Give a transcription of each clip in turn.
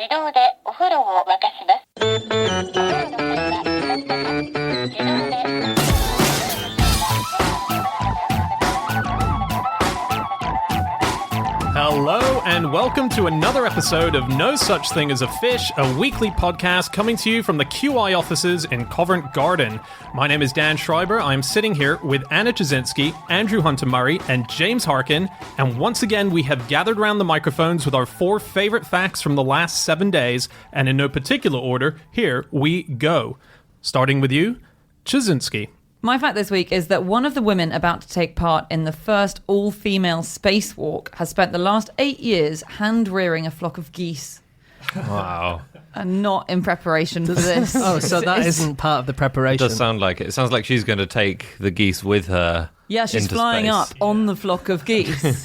自動でお風呂を沸かします。お風呂の蓋が閉まったら自動でHello and welcome to another episode of No Such Thing as a Fish, a weekly podcast coming to you from the QI offices in Covent Garden. My name is Dan Schreiber. I'm sitting here with Anna Jasinski, Andrew Hunter-Murray, and James Harkin. And once again, we have gathered around the microphones with our 4 favorite facts from the last 7 days. And in no particular order, here we go. Starting with you, Jasinski. My fact this week is that one of the women about to take part in the first all-female spacewalk has spent the last 8 years hand-rearing a flock of geese. Wow. And not in preparation for this. Oh, so that isn't part of the preparation. It does sound like it. It sounds like she's going to take the geese with her. Yeah, she's into flying space. up on the flock of geese,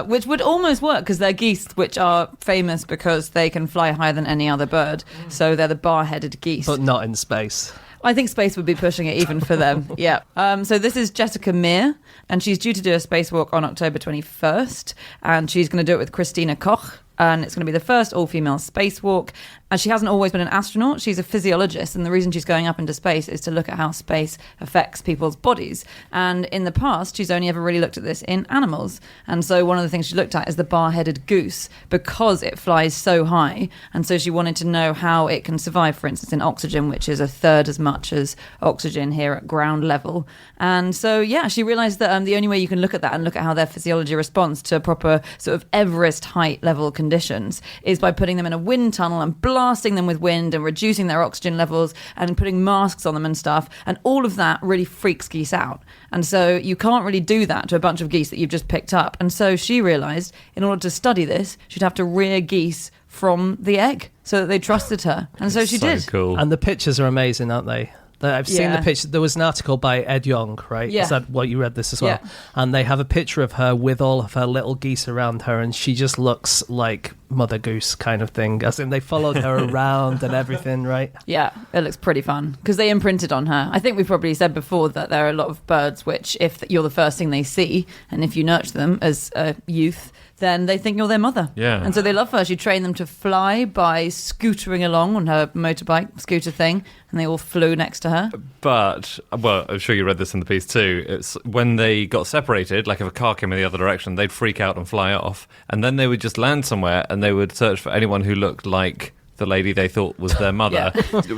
which would almost work because they're geese which are famous because they can fly higher than any other bird. So they're the bar-headed geese. But not in space. I think space would be pushing it even for them. Yeah. So this is Jessica Meir, and she's due to do a spacewalk on October 21st, and she's going to do it with Christina Koch, and it's going to be the first all-female spacewalk. And she hasn't always been an astronaut. She's a physiologist, and the reason she's going up into space is to look at how space affects people's bodies. And in the past, she's only ever really looked at this in animals. And so one of the things she looked at is the bar-headed goose, because it flies so high. And so she wanted to know how it can survive, for instance, in oxygen, which is a third as much as oxygen here at ground level. And so, yeah, she realised that the only way you can look at that and look at how their physiology responds to proper sort of Everest height level conditions is by putting them in a wind tunnel and blasting them with wind and reducing their oxygen levels and putting masks on them and stuff. And all of that really freaks geese out. And so you can't really do that to a bunch of geese that you've just picked up. And so she realised in order to study this, she'd have to rear geese from the egg so that they trusted her. And so she did. Cool. And the pictures are amazing, aren't they? I've seen the picture. There was an article by Ed Young, right? Yeah. Is that what you read this as well? Yeah. And they have a picture of her with all of her little geese around her, and she just looks like Mother Goose kind of thing. As in, they followed her around and everything, right? Yeah, it looks pretty fun because they imprinted on her. I think we've probably said before that there are a lot of birds which, if you're the first thing they see, and if you nurture them as a youth, then they think you're their mother. Yeah. And so they love her. She trained them to fly by scootering along on her motorbike, scooter thing, and they all flew next to her. But, well, I'm sure you read this in the piece too. It's when they got separated, like if a car came in the other direction, they'd freak out and fly off. And then they would just land somewhere and they would search for anyone who looked like the lady they thought was their mother.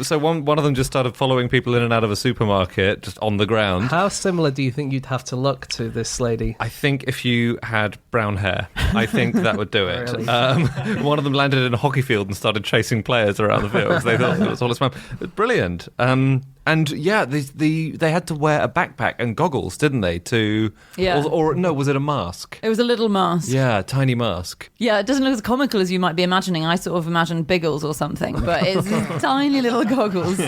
So one of them just started following people in and out of a supermarket just on the ground. How similar do you think you'd have to look to this lady? I think if you had brown hair, I think that would do it. Really? One of them landed in a hockey field and started chasing players around the field because they thought it was all its mum. Brilliant. And yeah, they had to wear a backpack and goggles, didn't they? Or no, was it a mask? It was a little mask. Yeah, tiny mask. Yeah, it doesn't look as comical as you might be imagining. I sort of imagined Biggles or something, but it's tiny little goggles.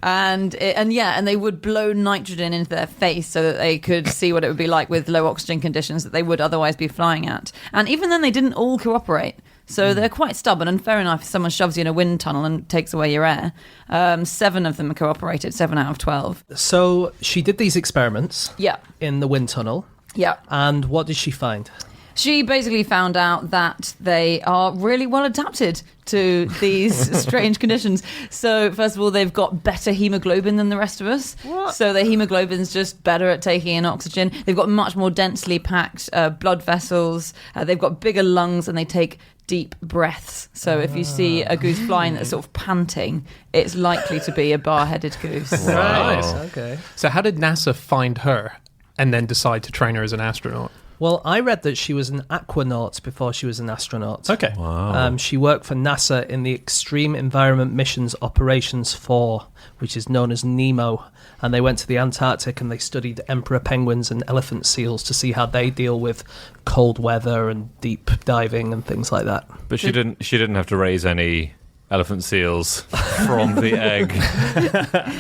And they would blow nitrogen into their face so that they could see what it would be like with low oxygen conditions that they would otherwise be flying at. And even then, they didn't all cooperate. So they're quite stubborn, and fair enough if someone shoves you in a wind tunnel and takes away your air. 7 of them cooperated, 7 out of 12. So she did these experiments Yeah. in the wind tunnel. Yeah. And what did she find? She basically found out that they are really well adapted to these strange conditions. So, first of all, they've got better hemoglobin than the rest of us. What? So their hemoglobin's just better at taking in oxygen. They've got much more densely packed blood vessels. They've got bigger lungs, and they take deep breaths. So if you see a goose flying that's sort of panting, it's likely to be a bar-headed goose. Wow. Nice, okay. So how did NASA find her and then decide to train her as an astronaut? Well, I read that she was an aquanaut before she was an astronaut. Okay. Wow. She worked for NASA in the Extreme Environment Missions Operations 4, which is known as NEMO. And they went to the Antarctic and they studied emperor penguins and elephant seals to see how they deal with cold weather and deep diving and things like that. But she didn't have to raise any elephant seals from the egg.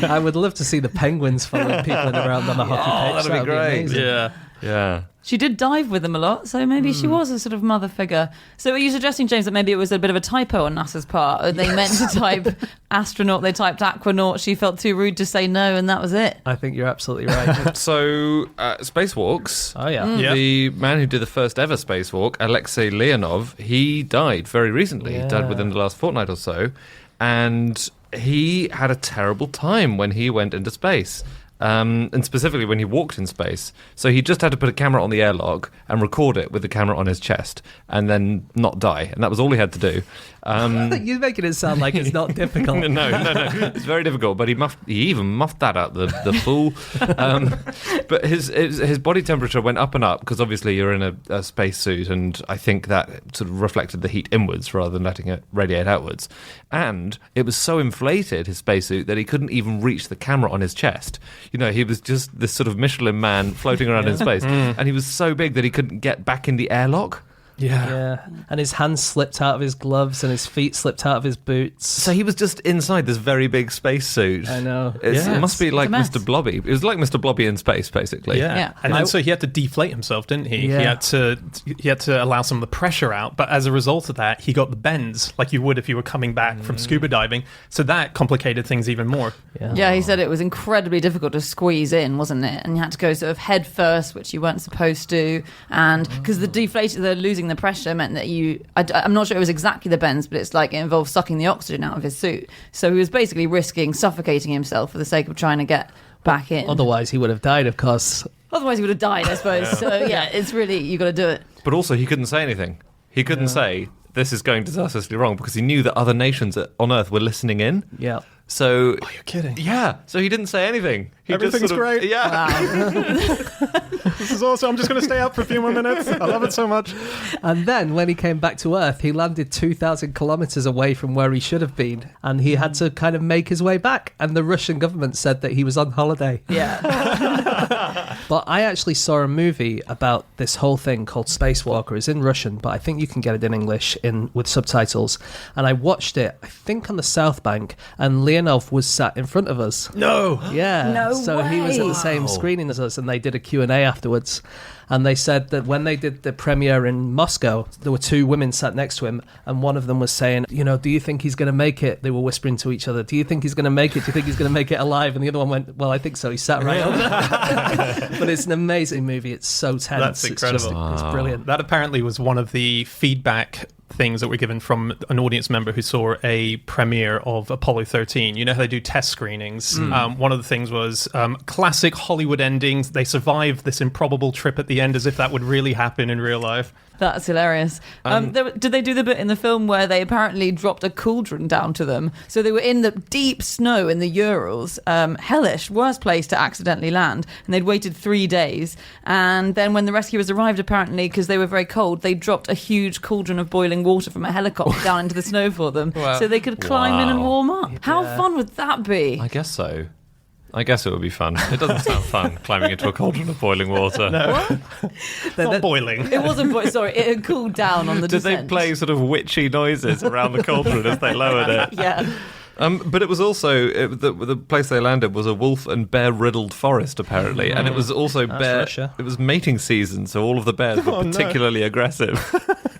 I would love to see the penguins following people around on a hockey pitch. That'd be great. amazing. Yeah. Yeah. She did dive with them a lot, so maybe she was a sort of mother figure. So are you suggesting, James, that maybe it was a bit of a typo on NASA's part? They meant to type astronaut, they typed aquanaut, she felt too rude to say no, and that was it? I think you're absolutely right. So, spacewalks. Oh, yeah. Yeah. The man who did the first ever spacewalk, Alexei Leonov, he died very recently. He died within the last fortnight or so. And he had a terrible time when he went into space. And specifically when he walked in space. So he just had to put a camera on the airlock and record it with the camera on his chest and then not die. And that was all he had to do. You're making it sound like it's not difficult. No. It's very difficult. But he even muffed that out, the fool. But his body temperature went up and up because obviously you're in a spacesuit, and I think that sort of reflected the heat inwards rather than letting it radiate outwards. And it was so inflated, his spacesuit, that he couldn't even reach the camera on his chest. You know, he was just this sort of Michelin man floating around in space. And he was so big that he couldn't get back in the airlock. Yeah. And his hands slipped out of his gloves and his feet slipped out of his boots. So he was just inside this very big spacesuit. I know. It must be like a mess. Mr. Blobby. It was like Mr. Blobby in space, basically. Yeah. And then so he had to deflate himself, didn't he? Yeah. He had to allow some of the pressure out, but as a result of that, he got the bends like you would if you were coming back from scuba diving. So that complicated things even more. Yeah, he said it was incredibly difficult to squeeze in, wasn't it? And you had to go sort of head first, which you weren't supposed to. And because the losing the pressure meant that I'm not sure it was exactly the bends, but it's like it involved sucking the oxygen out of his suit. So he was basically risking suffocating himself for the sake of trying to get back in. Otherwise, he would have died, of course. Otherwise, he would have died, I suppose. So yeah, it's really, you got to do it. But also, he couldn't say anything. He couldn't say, this is going disastrously wrong, because he knew that other nations on Earth were listening in. Yeah. So, Oh, you're kidding. yeah. So he didn't say anything. He Everything's just sort of, great. Yeah. This is awesome. I'm just going to stay up for a few more minutes. I love it so much. And then when he came back to Earth, he landed 2,000 kilometers away from where he should have been. And he had to kind of make his way back. And the Russian government said that he was on holiday. Yeah. But I actually saw a movie about this whole thing called Spacewalker. It's in Russian, but I think you can get it in English with subtitles. And I watched it, I think on the South Bank, and Leonov was sat in front of us. No. Yeah. No so he was at way. the same screening as us, and they did a Q&A afterwards. And they said that when they did the premiere in Moscow, there were two women sat next to him, and one of them was saying, do you think he's going to make it? They were whispering to each other, do you think he's going to make it? Do you think he's going to make it alive? And the other one went, well, I think so. He sat right on there. But it's an amazing movie. It's so tense. That's incredible. It's brilliant. That apparently was one of the feedback things that were given from an audience member who saw a premiere of Apollo 13. You know how they do test screenings? One of the things was classic Hollywood endings. They survived this improbable trip at the end as if that would really happen in real life. That's hilarious. Did they do the bit in the film where they apparently dropped a cauldron down to them? So they were in the deep snow in the Urals, hellish, worst place to accidentally land, and they'd waited 3 days. And then when the rescuers arrived, apparently, because they were very cold, they dropped a huge cauldron of boiling water from a helicopter down into the snow for them, so they could climb in and warm up. How fun would that be? I guess so. I guess it would be fun. It doesn't sound fun, climbing into a cauldron of boiling water. No. Not boiling. It wasn't sorry, it had cooled down on the Did descent. they play sort of witchy noises around the cauldron as they lowered it? Yeah. But it was also the place they landed was a wolf and bear riddled forest apparently, and it was also Russia. It was mating season, so all of the bears were particularly aggressive.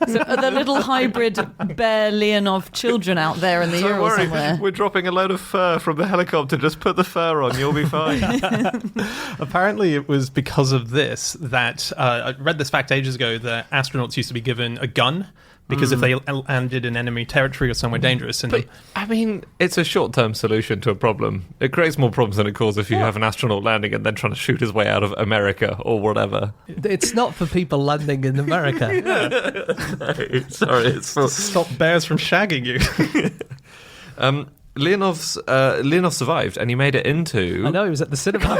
So are there little hybrid bear Leonov children out there in the Don't Urals worry, somewhere? we're dropping a load of fur from the helicopter. Just put the fur on, you'll be fine. Apparently, it was because of this that I read this fact ages ago that astronauts used to be given a gun because if they landed in enemy territory or somewhere dangerous. And But, I mean, it's a short-term solution to a problem. It creates more problems than it causes if you have an astronaut landing and then trying to shoot his way out of America or whatever. It's not for people landing in America. Sorry, it's for... stop bears from shagging you. Leonov survived and he made it into... I know, he was at the cinema.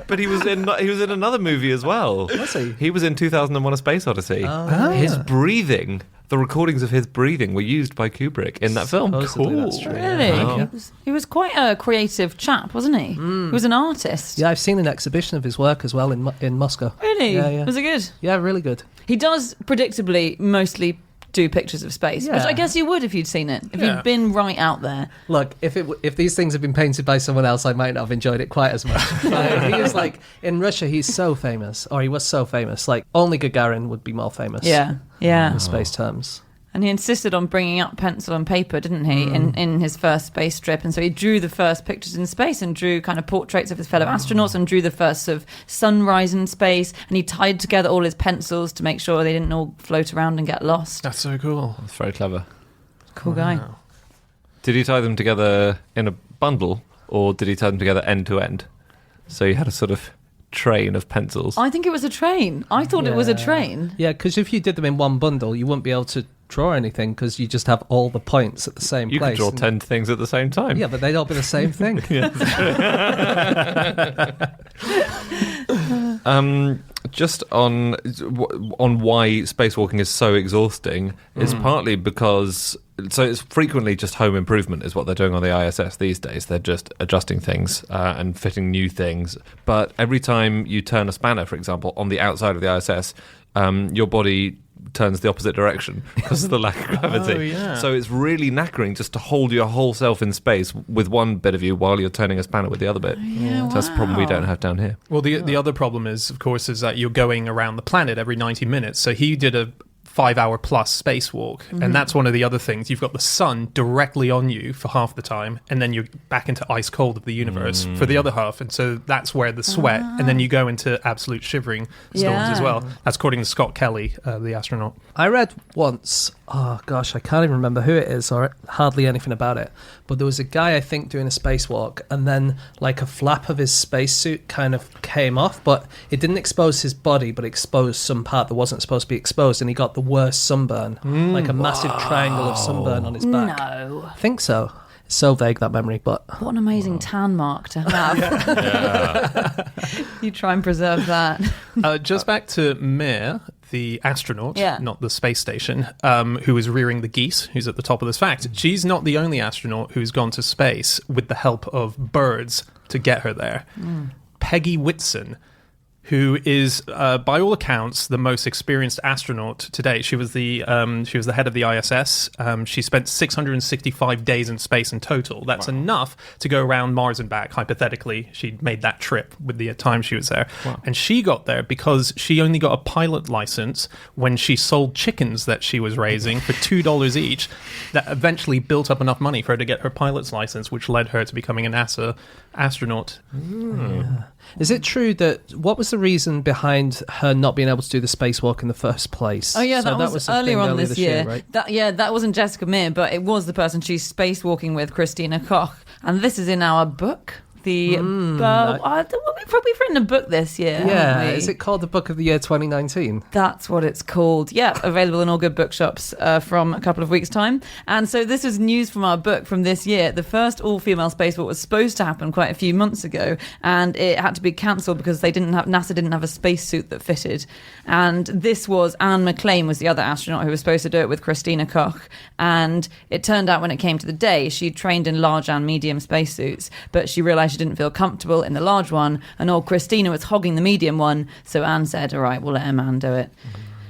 But he was in another movie as well. Was he? He was in 2001: A Space Odyssey. His breathing, the recordings of his breathing were used by Kubrick in that film. Supposedly that's true. Really? Wow. He was quite a creative chap, wasn't he? He was an artist. Yeah, I've seen an exhibition of his work as well in Moscow. Really? Yeah. Was it good? Yeah, really good. He does, predictably, mostly do pictures of space, which I guess you would if you'd seen it, if you'd been right out there. Look, if these things had been painted by someone else, I might not have enjoyed it quite as much. But he was like, in Russia, he's so famous, or he was so famous, like only Gagarin would be more famous. Yeah. In space terms. And he insisted on bringing up pencil and paper, didn't he, in his first space trip? And so he drew the first pictures in space and drew kind of portraits of his fellow astronauts and drew the first sort of sunrise in space. And he tied together all his pencils to make sure they didn't all float around and get lost. That's so cool. That's very clever. Cool guy. Did he tie them together in a bundle, or did he tie them together end to end? So he had a sort of train of pencils. I think it was a train. I thought it was a train. Yeah, because if you did them in one bundle, you wouldn't be able to draw anything because you just have all the points at the same You place. could draw 10 things at the same time. Yeah, but they'd all be the same thing. Just on why spacewalking is so exhausting is partly because it's frequently just home improvement is what they're doing on the ISS these days. They're just adjusting things and fitting new things. But every time you turn a spanner, for example, on the outside of the ISS, your body turns the opposite direction because of the lack of gravity. So it's really knackering just to hold your whole self in space with one bit of you while you're turning a spanner with the other bit. So that's a problem we don't have down here. Well, the other problem is, of course, is that you're going around the planet every 90 minutes. So he did a 5-hour plus spacewalk, and that's one of the other things. You've got the sun directly on you for half the time, and then you're back into ice cold of the universe for the other half, and so that's where the sweat, and then you go into absolute shivering storms as well. That's according to Scott Kelly, the astronaut. I read once, oh gosh, I can't even remember who it is or hardly anything about it, but there was a guy, I think, doing a spacewalk, and then like a flap of his spacesuit kind of came off, but it didn't expose his body, but exposed some part that wasn't supposed to be exposed, and he got the worst sunburn, like a massive triangle of sunburn on his back. No. I think so. It's so vague, that memory, but... What an amazing tan mark to have. You try and preserve that. Just back to Mir, the astronaut, not the space station, who is rearing the geese, who's at the top of this fact. She's not the only astronaut who's gone to space with the help of birds to get her there. Peggy Whitson, who is, by all accounts, the most experienced astronaut to date. She was the head of the ISS. She spent 665 days in space in total. That's enough to go around Mars and back, hypothetically. She'd made that trip with the time she was there. And she got there because she only got a pilot license when she sold chickens that she was raising for $2 each. That eventually built up enough money for her to get her pilot's license, which led her to becoming a NASA astronaut. Yeah. Is it true that, what was the reason behind her not being able to do the spacewalk in the first place? Oh yeah, so that was earlier on this year. Right? That wasn't Jessica Meir, but it was the person she's spacewalking with, Christina Koch. And this is in our book. We've written a book this year. Yeah, is it called the Book of the Year 2019? That's what it's called. Yeah, available in all good bookshops from a couple of weeks' time. And so this was news from our book from this year. The first all-female spacewalk was supposed to happen quite a few months ago, and it had to be cancelled because NASA didn't have a spacesuit that fitted. And this was Anne McLean was the other astronaut who was supposed to do it with Christina Koch. And it turned out when it came to the day, she trained in large and medium spacesuits, but she realised she didn't feel comfortable in the large one, and old Christina was hogging the medium one, so Anne said, all right, we'll let Anne do it.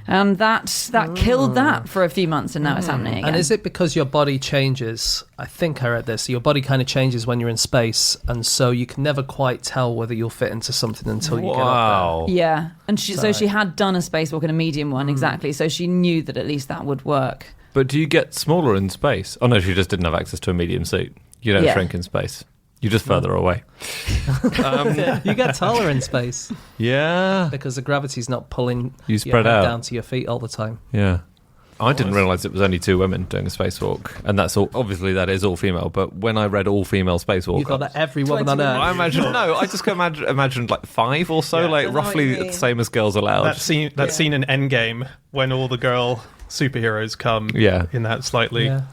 And that killed that for a few months, and now it's happening again. And is it because your body changes? I think I read this. Your body kind of changes when you're in space, and so you can never quite tell whether you'll fit into something until you get up there. Yeah, and so she had done a spacewalk in a medium one, exactly, so she knew that at least that would work. But do you get smaller in space? Oh no, she just didn't have access to a medium suit. You don't shrink in space. You're just further away. You get taller in space. Yeah. Because the gravity's not pulling you spread out down to your feet all the time. Yeah. I didn't realise it was only 2 women doing a spacewalk. And that's all, obviously that is all female, but when I read all female spacewalk... You thought that every woman on Earth... I just imagined like 5 or so, like roughly the same as girls allowed. That scene in Endgame when all the girl superheroes come in that slightly... Yeah.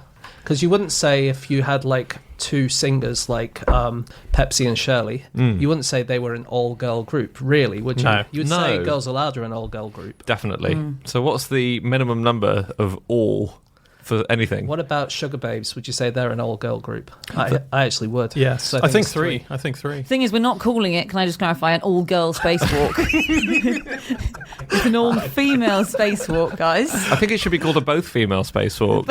Because you wouldn't say if you had like 2 singers like Pepsi and Shirley, you wouldn't say they were an all-girl group, really, would you? No. You would say Girls Aloud are an all-girl group. Definitely. So what's the minimum number of all for anything. What about Sugar Babes? Would you say they're an all-girl group? I actually would. Yes, So I think it's three. I think three. Thing is, we're not calling it, can I just clarify, an all-girl spacewalk. It's an all-female spacewalk, guys. I think it should be called a both female spacewalk.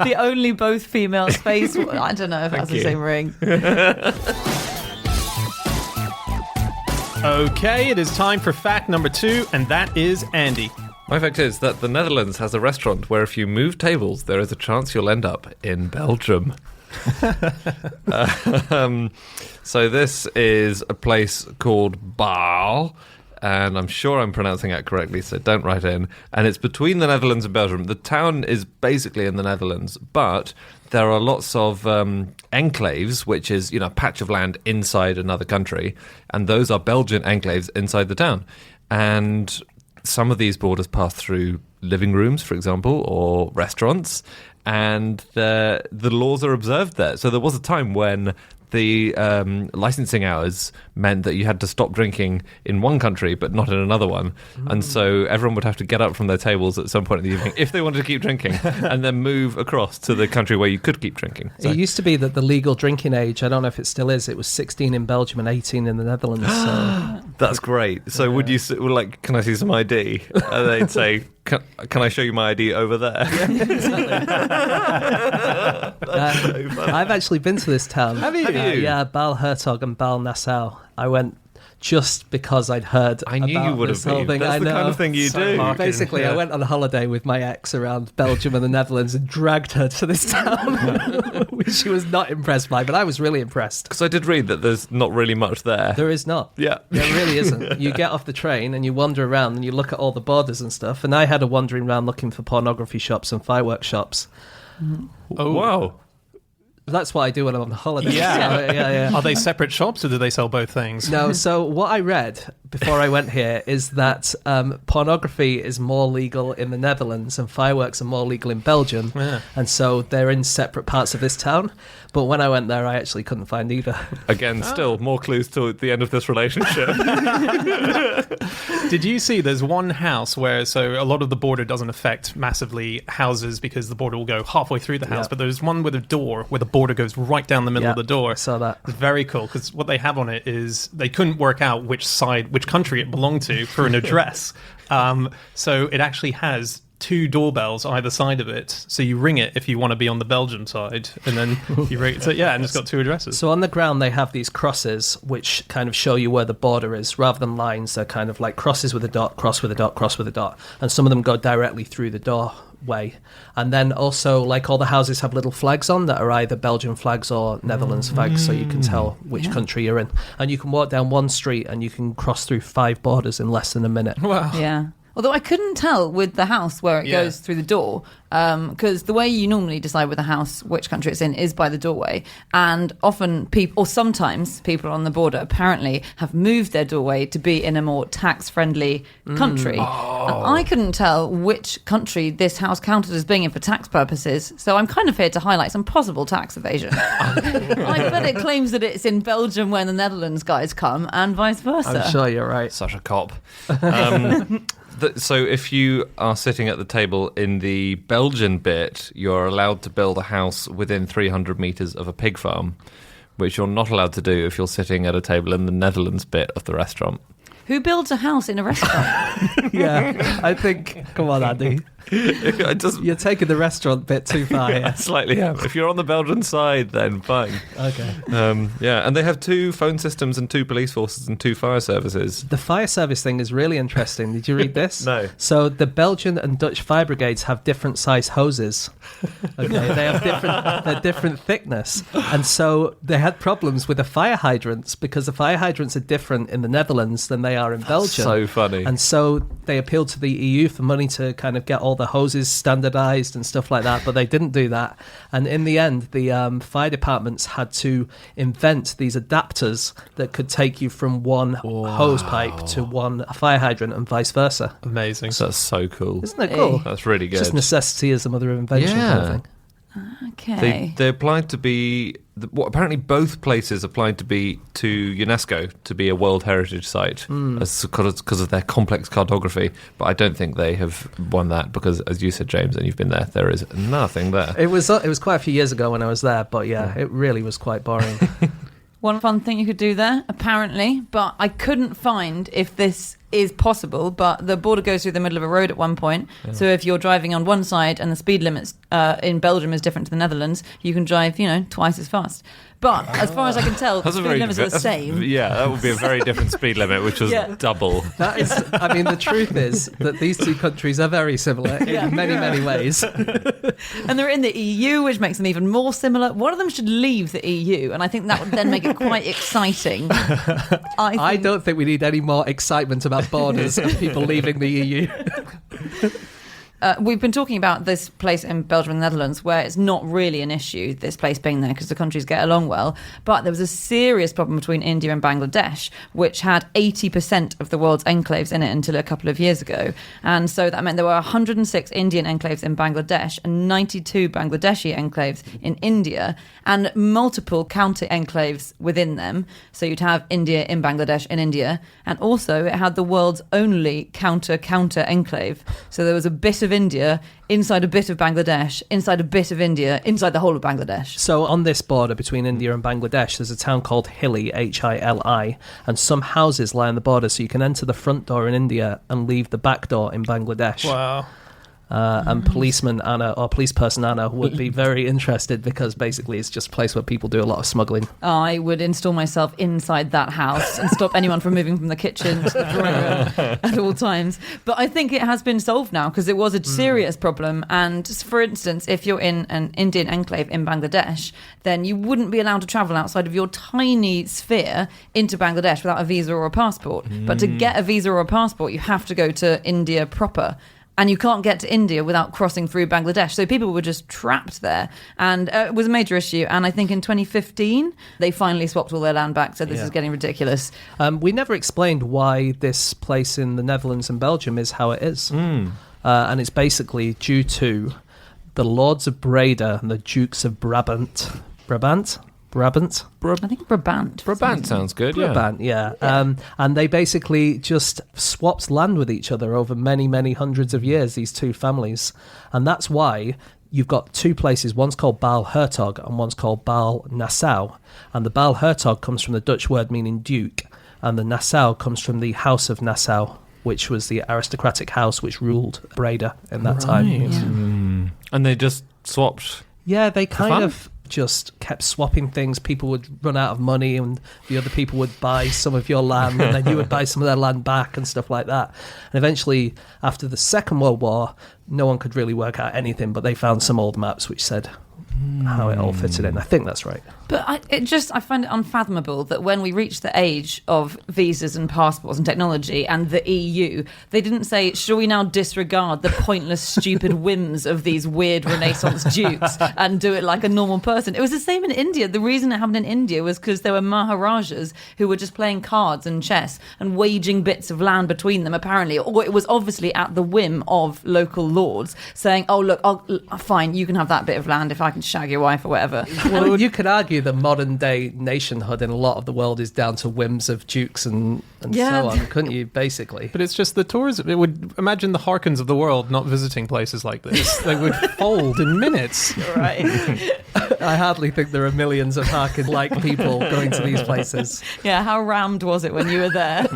The only both female spacewalk. I don't know if that's the you. same ring. Okay, it is time for fact number 2, and that is Andy. My fact is that the Netherlands has a restaurant where if you move tables, there is a chance you'll end up in Belgium. So this is a place called Baal, and I'm sure I'm pronouncing that correctly, so don't write in. And it's between the Netherlands and Belgium. The town is basically in the Netherlands, but there are lots of enclaves, which is, a patch of land inside another country, and those are Belgian enclaves inside the town. And some of these borders pass through living rooms, for example, or restaurants, and the laws are observed there. So there was a time when the licensing hours meant that you had to stop drinking in one country but not in another one. And so everyone would have to get up from their tables at some point in the evening if they wanted to keep drinking and then move across to the country where you could keep drinking. So It used to be that the legal drinking age, I don't know if it still is, it was 16 in Belgium and 18 in the Netherlands. So. that's great. So would you can I see some ID? And they'd say, can I show you my ID over there? I've actually been to this town. Have you? Yeah, Bal Hertog and Bal Nassau. I went just because I'd heard I knew about you would this have whole been. thing. That's I the know. kind of thing you do. Marking, Basically, yeah. I went on a holiday with my ex around Belgium and the Netherlands and dragged her to this town, which she was not impressed by, but I was really impressed. Because I did read that there's not really much there. There is not. Yeah. There really isn't. You get off the train and you wander around and you look at all the borders and stuff. And I had a wandering around looking for pornography shops and fireworks shops. Oh, wow. That's what I do when I'm on holiday. Yeah. So, yeah. Are they separate shops, or do they sell both things? No, so what I read before I went here is that pornography is more legal in the Netherlands and fireworks are more legal in Belgium. Yeah. And so they're in separate parts of this town. But when I went there, I actually couldn't find either. Again, still more clues to the end of this relationship. Did you see there's one house where, so a lot of the border doesn't affect massively houses because the border will go halfway through the house, Yeah. but there's one with a door where the border goes right down the middle Yeah, of the door. I saw that. It's very cool because what they have on it is they couldn't work out which country it belonged to for an address. So it actually has 2 doorbells either side of it. So you ring it if you want to be on the Belgium side, and then you ring it. So yeah, and it's got 2 addresses. So on the ground, they have these crosses which kind of show you where the border is. Rather than lines, they're kind of like crosses with a dot, cross with a dot, cross with a dot. And some of them go directly through the doorway. And then also, like all the houses have little flags on that are either Belgian flags or Netherlands flags, so you can tell which country you're in. And you can walk down one street and you can cross through 5 borders in less than a minute. Wow. Yeah. Although I couldn't tell with the house where it goes through the door, because the way you normally decide with a house which country it's in is by the doorway. And often people, or sometimes people on the border apparently have moved their doorway to be in a more tax-friendly country. And I couldn't tell which country this house counted as being in for tax purposes. So I'm kind of here to highlight some possible tax evasion. I bet it claims that it's in Belgium when the Netherlands guys come and vice versa. I'm sure you're right. Such a cop. So if you are sitting at the table in the Belgian bit, you're allowed to build a house within 300 metres of a pig farm, which you're not allowed to do if you're sitting at a table in the Netherlands bit of the restaurant. Who builds a house in a restaurant? Yeah, I think... Come on, Andy. I just You're taking the restaurant bit too far here. slightly am. If you're on the Belgian side, then fine. Okay. Yeah, and they have 2 phone systems and 2 police forces and 2 fire services. The fire service thing is really interesting. Did you read this? No. So the Belgian and Dutch fire brigades have different size hoses. Okay, they have they're different thickness, and so they had problems with the fire hydrants because the fire hydrants are different in the Netherlands than they are in Belgium. So funny. And so they appealed to the EU for money to kind of get all the hoses standardized and stuff like that, but they didn't do that. And in the end, the fire departments had to invent these adapters that could take you from one hose pipe to one fire hydrant and vice versa. Amazing. That's so cool. Isn't that cool? That's really good. Just necessity is the mother of invention kind of thing. Okay. They applied to be. Apparently, both places applied to be to UNESCO to be a World Heritage Site because of their complex cartography. But I don't think they have won that because, as you said, James, and you've been there, there is nothing there. It was quite a few years ago when I was there, but it really was quite boring. One fun thing you could do there, apparently, but I couldn't find if this is possible, but the border goes through the middle of a road at one point. Yeah. So if you're driving on one side and the speed limits in Belgium is different to the Netherlands, you can drive, twice as fast. But as far as I can tell, the speed limits are the same. Yeah, that would be a very different speed limit, which was double. That is, the truth is that these two countries are very similar in many ways. And they're in the EU, which makes them even more similar. One of them should leave the EU, and I think that would then make it quite exciting. I don't think we need any more excitement about borders and people leaving the EU. We've been talking about this place in Belgium and the Netherlands where it's not really an issue, this place being there, because the countries get along well. But there was a serious problem between India and Bangladesh, which had 80% of the world's enclaves in it until a couple of years ago. And so that meant there were 106 Indian enclaves in Bangladesh and 92 Bangladeshi enclaves in India, and multiple counter enclaves within them. So you'd have India in Bangladesh in India. And also it had the world's only counter enclave. So there was a bit of India inside a bit of Bangladesh, inside a bit of India, inside the whole of Bangladesh. So on this border between India and Bangladesh, there's a town called Hili, Hili, and some houses lie on the border, so you can enter the front door in India and leave the back door in Bangladesh. Wow. And policeman Anna, or police person Anna, would be very interested because basically it's just a place where people do a lot of smuggling. I would install myself inside that house and stop anyone from moving from the kitchen to the drawing room at all times. But I think it has been solved now because it was a serious problem. And for instance, if you're in an Indian enclave in Bangladesh, then you wouldn't be allowed to travel outside of your tiny sphere into Bangladesh without a visa or a passport. But to get a visa or a passport, you have to go to India proper. And you can't get to India without crossing through Bangladesh. So people were just trapped there. And it was a major issue. And I think in 2015, they finally swapped all their land back. So this is getting ridiculous. We never explained why this place in the Netherlands and Belgium is how it is. And it's basically due to the Lords of Breda and the Dukes of Brabant. Brabant? I think Brabant. Brabant sounds good, Brabant, yeah. And they basically just swapped land with each other over many hundreds of years, these two families. And that's why you've got two places. One's called Baal Hertog and one's called Baal Nassau. And the Baal Hertog comes from the Dutch word meaning duke. And the Nassau comes from the House of Nassau, which was the aristocratic house which ruled Breda in that time. Yeah. And they just swapped. Yeah, they kind of just kept swapping things. People would run out of money and the other people would buy some of your land and then you would buy some of their land back and stuff like that. And eventually, after the Second World War, no one could really work out anything, but they found some old maps which said how it all fitted in. I think that's right. But I find it unfathomable that when we reach the age of visas and passports and technology and the EU, they didn't say, shall we now disregard the pointless, stupid whims of these weird Renaissance dukes and do it like a normal person? It was the same in India. The reason it happened in India was because there were Maharajas who were just playing cards and chess and waging bits of land between them, apparently. Or it was obviously at the whim of local lords saying, oh, look, fine, you can have that bit of land if I can shag your wife or whatever. Well, you could argue the modern day nationhood in a lot of the world is down to whims of dukes and so on, couldn't you, basically? But it's just the tourism. It would imagine the Harkins of the world not visiting places like this. They would fold in minutes. Right. I hardly think there are millions of Harkin-like people going to these places. Yeah, how rammed was it when you were there?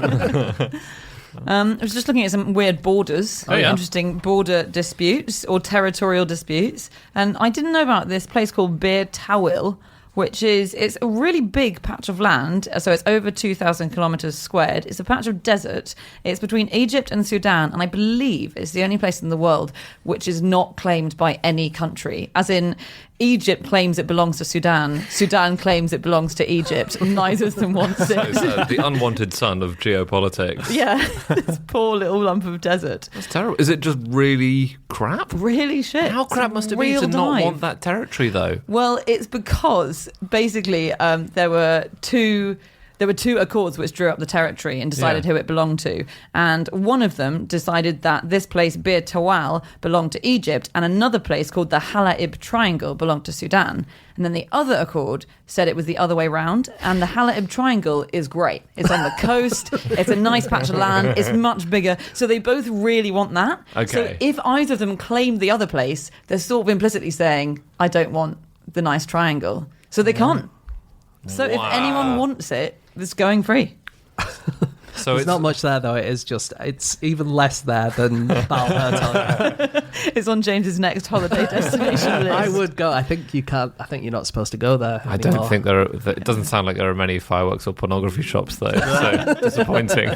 I was just looking at some weird borders, interesting border disputes or territorial disputes, and I didn't know about this place called Bir Tawil, it's a really big patch of land, so it's over 2,000 kilometres squared. It's a patch of desert. It's between Egypt and Sudan, and I believe it's the only place in the world which is not claimed by any country. As in, Egypt claims it belongs to Sudan. Sudan claims it belongs to Egypt. Neither of them wants it. It's the unwanted son of geopolitics. Yeah, this poor little lump of desert. That's terrible. Is it just really crap? Really shit. How crap must it be to not want that territory, though? Well, it's because basically there were two there were 2 accords which drew up the territory and decided who it belonged to. And one of them decided that this place, Bir Tawal, belonged to Egypt, and another place called the Halaib Triangle belonged to Sudan. And then the other accord said it was the other way round. And the Halaib Triangle is great. It's on the coast. It's a nice patch of land. It's much bigger. So they both really want that. Okay. So if either of them claim the other place, they're sort of implicitly saying, I don't want the nice triangle. So they can't. So if anyone wants it, it's going free. So There's not much there, though. It's even less there than Balhertal. It's on James's next holiday destination list. I would go. I think you can't. I think you're not supposed to go there. I don't think it doesn't sound like there are many fireworks or pornography shops, though. So disappointing.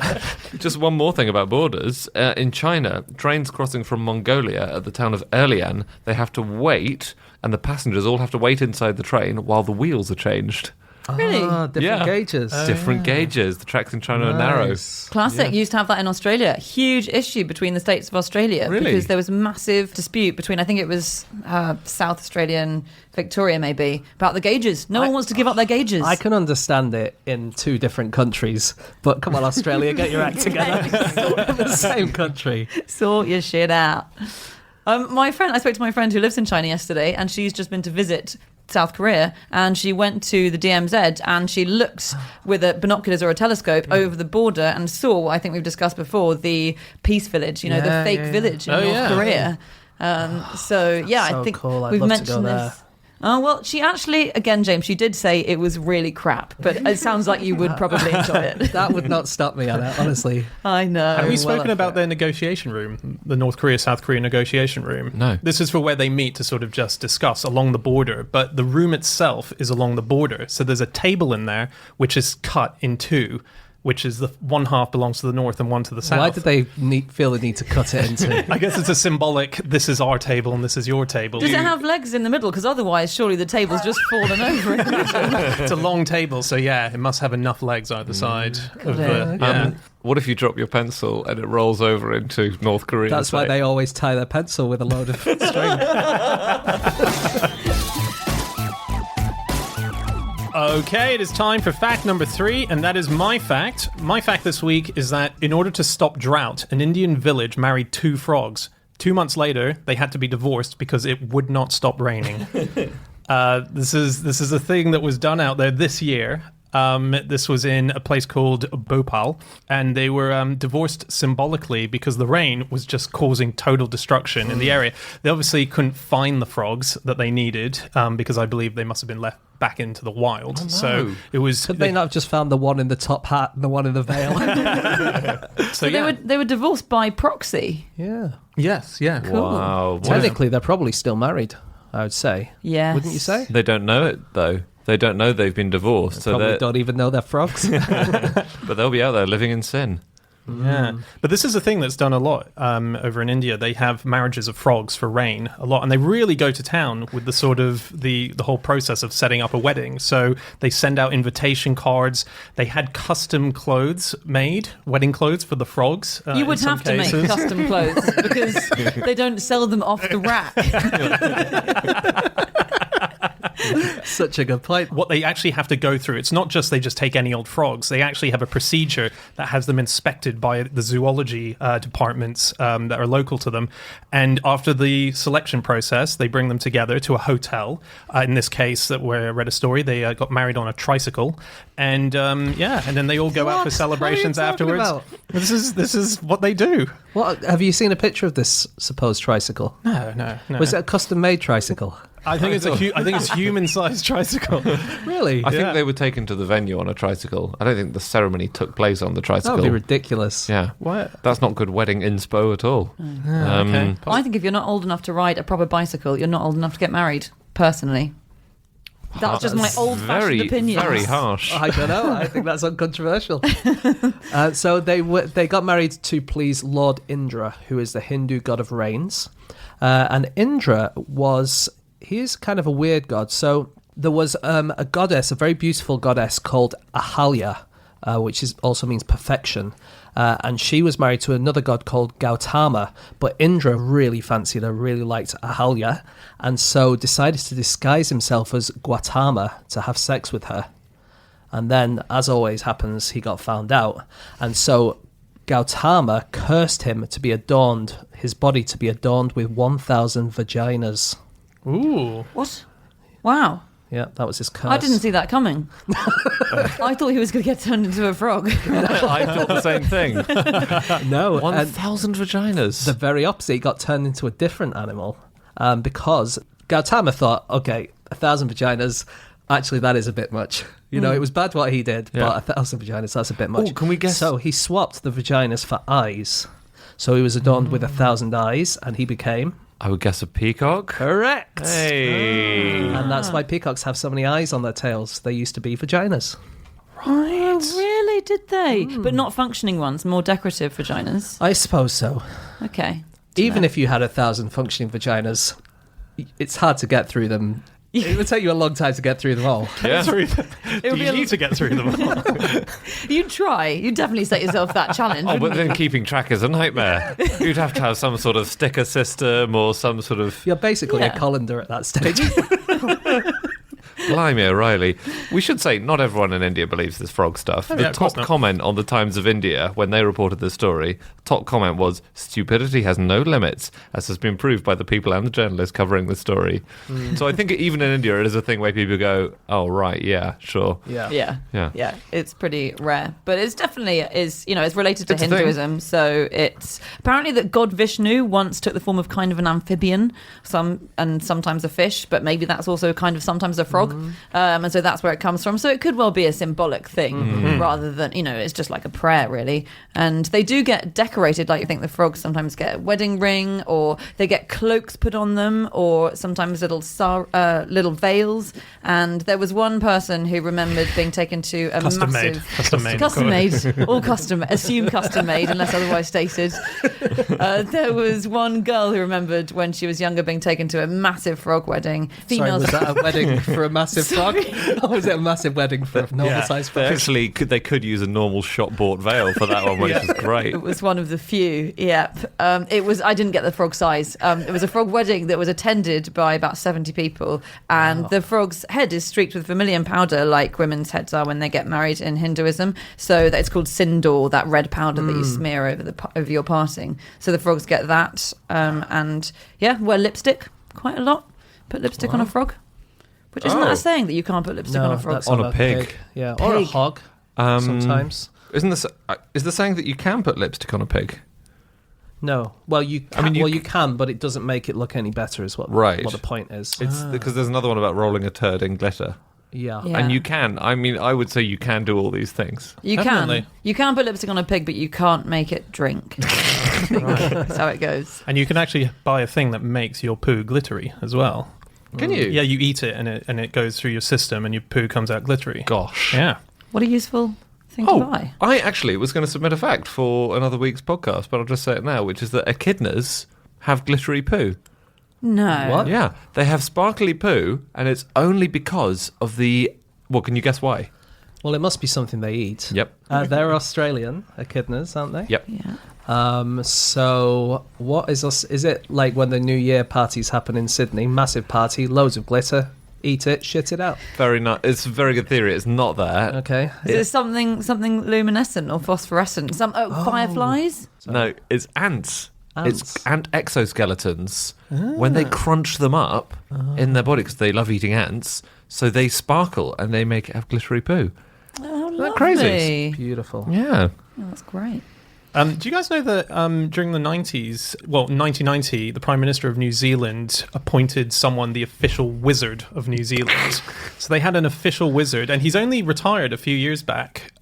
Just one more thing about borders. In China, trains crossing from Mongolia at the town of Erlian, they have to wait, and the passengers all have to wait inside the train while the wheels are changed. Really? Different gauges. Different gauges. The tracks in China are narrow. Classic. Used to have that in Australia. Huge issue between the states of Australia. Really? Because there was a massive dispute between, I think it was South Australia and Victoria maybe, about the gauges. No one wants to give up their gauges. I can understand it in 2 different countries, but come on, Australia, get your act together. The same country. Sort your shit out. I spoke to my friend who lives in China yesterday, and she's just been to visit South Korea, and she went to the DMZ and she looked with binoculars or a telescope over the border and saw what I think we've discussed before, the peace village, the fake village in North Korea. So I think cool. I'd we've love to mentioned go this. Oh, well, she actually, again, James, she did say it was really crap, but it sounds like you would probably enjoy it. That would not stop me, Anna, honestly. I know. Have you spoken about their negotiation room, the North Korea-South Korea negotiation room? No. This is for where they meet to sort of just discuss along the border, but the room itself is along the border. So there's a table in there which is cut in 2, which is the one half belongs to the north and one to the south. Why did they feel the need to cut it into? I guess it's a symbolic, this is our table and this is your table. Does it have legs in the middle? Because otherwise, surely the table's just fallen over in the middle. It's a long table, so it must have enough legs either side. Of the, What if you drop your pencil and it rolls over into North Korea? That's why they always tie their pencil with a load of string. Okay, it is time for fact number 3, and that is my fact. My fact this week is that in order to stop drought, an Indian village married 2 frogs. 2 months later, they had to be divorced because it would not stop raining. This is a thing that was done out there this year. This was in a place called Bhopal, and they were divorced symbolically because the rain was just causing total destruction in the area. They obviously couldn't find the frogs that they needed because I believe they must have been left back into the wild. So it was. Could they not have just found the one in the top hat and the one in the veil? So they were divorced by proxy. Yeah. Yes, yeah. Cool. Wow. Technically, they're probably still married, I would say. Yes. Wouldn't you say? They don't know it, though. They don't know they've been divorced. They probably don't even know they're frogs. But they'll be out there living in sin. Yeah, but this is a thing that's done a lot over in India. They have marriages of frogs for rain a lot, and they really go to town with the sort of the whole process of setting up a wedding. So they send out invitation cards. They had custom clothes made, wedding clothes for the frogs. You would have to make custom clothes because they don't sell them off the rack. Such a good point. What they actually have to go through, it's not just they just take any old frogs. They actually have a procedure that has them inspected by the zoology departments that are local to them. And after the selection process, they bring them together to a hotel. In this case, where I read a story, they got married on a tricycle. And and then they all go out for celebrations afterwards. About? This is what they do. What, have you seen a picture of this supposed tricycle? No. Was it a custom-made tricycle? I think it's human-sized tricycle. Really? I think they were taken to the venue on a tricycle. I don't think the ceremony took place on the tricycle. That would be ridiculous. Yeah. What? That's not good wedding inspo at all. Okay. I think if you're not old enough to ride a proper bicycle, you're not old enough to get married, personally. That's just my old-fashioned opinion. Very harsh. I don't know. I think that's uncontroversial. So they got married to please Lord Indra, who is the Hindu god of rains. And Indra he is kind of a weird god. So there was a goddess, a very beautiful goddess called Ahalya, which also means perfection. And she was married to another god called Gautama, but Indra really fancied her, really liked Ahalya, and so decided to disguise himself as Gautama to have sex with her. And then, as always happens, he got found out. And so Gautama cursed him to be adorned, his body to be adorned with 1,000 vaginas. Ooh. What? Wow. Yeah, that was his curse. I didn't see that coming. I thought he was going to get turned into a frog. I thought the same thing. No. 1,000 vaginas. The very opposite, he got turned into a different animal because Gautama thought, okay, 1,000 vaginas, actually that is a bit much. You know, it was bad what he did, but 1,000 vaginas, that's a bit much. Oh, can we guess? So he swapped the vaginas for eyes. So he was adorned with 1,000 eyes, and he became... I would guess a peacock. Correct. Hey. And that's why peacocks have so many eyes on their tails. They used to be vaginas. Oh, really? Did they? But not functioning ones, more decorative vaginas. I suppose so. Okay. Even if you had 1,000 functioning vaginas, it's hard to get through them. It would take you a long time to get through them all. Yeah. Do be you need to get through them all? You'd try. You'd definitely set yourself that challenge. Oh, but wouldn't then you? keeping track is a nightmare. You'd have to have some sort of sticker system or some sort of... You're basically Yeah. a colander at that stage. Blimey O'Reilly. We should say not everyone in India believes this frog stuff. yeah, The of course top not. comment on the Times of India when they reported this story, top comment was, stupidity has no limits, as has been proved by the people and the journalists covering the story. So I think even in India it is a thing where people go, oh, right, yeah, sure. Yeah. Yeah, it's pretty rare, but it's definitely it's related to It's a thing. Hinduism. So it's apparently that God Vishnu once took the form of kind of an amphibian, and sometimes a fish, but maybe that's also kind of sometimes a frog, and so that's where it comes from. So it could well be a symbolic thing rather than it's just like a prayer really. And they do get decorated, like you think the frogs sometimes get a wedding ring, or they get cloaks put on them, or sometimes little veils. And there was one person who remembered being taken to a Custom made. massive Custom made. all assume custom made unless otherwise stated. There was one girl who remembered when she was younger being taken to a massive frog wedding. Sorry, was that a wedding for a massive frog? Or was it a massive wedding for a normal-sized frog? Actually, they could use a normal shop-bought veil for that one, which is great. It was one of the few. Yep. It was. I didn't get the frog size. It was a frog wedding that was attended by about 70 people, and the frog's head is streaked with vermilion powder, like women's heads are when they get married in Hinduism. So it's called sindoor, that red powder that you smear over your parting. So the frogs get that, and wear lipstick quite a lot. Put lipstick on a frog. Which isn't that a saying that you can't put lipstick on a frog? that's On a pig. Yeah, or a Pig. hog sometimes. Is the saying that you can put lipstick on a pig? No. Well, you can, you you can, but it doesn't make it look any better is what the point is. It's because there's another one about rolling a turd in glitter. Yeah. Yeah. And you can. I would say you can do all these things. You Definitely. can. You can put lipstick on a pig, but you can't make it drink. That's how it goes. And you can actually buy a thing that makes your poo glittery as well. Can you? Yeah, you eat it and it goes through your system and your poo comes out glittery. Gosh. Yeah. What a useful thing to buy. I actually was going to submit a fact for another week's podcast, but I'll just say it now, which is that echidnas have glittery poo. No. What? Yeah, they have sparkly poo, and it's only because of the... Well, can you guess why? Well, it must be something they eat. Yep. They're Australian echidnas, aren't they? Yep. Yeah. So what is it like when the New Year parties happen in Sydney? Massive party, loads of glitter. Eat it, shit it out. Very nice. It's a very good theory. It's not that. Okay. Is it something luminescent or phosphorescent? Fireflies? No, it's ants. Ants. It's ant exoskeletons. When they crunch them up in their body, because they love eating ants, so they sparkle and they make glittery poo. Oh, that crazy? lovely. Beautiful. Yeah. Oh, that's great. Do you guys know that during the 90s, 1990, the Prime Minister of New Zealand appointed someone the official wizard of New Zealand? So they had an official wizard, and he's only retired a few years back.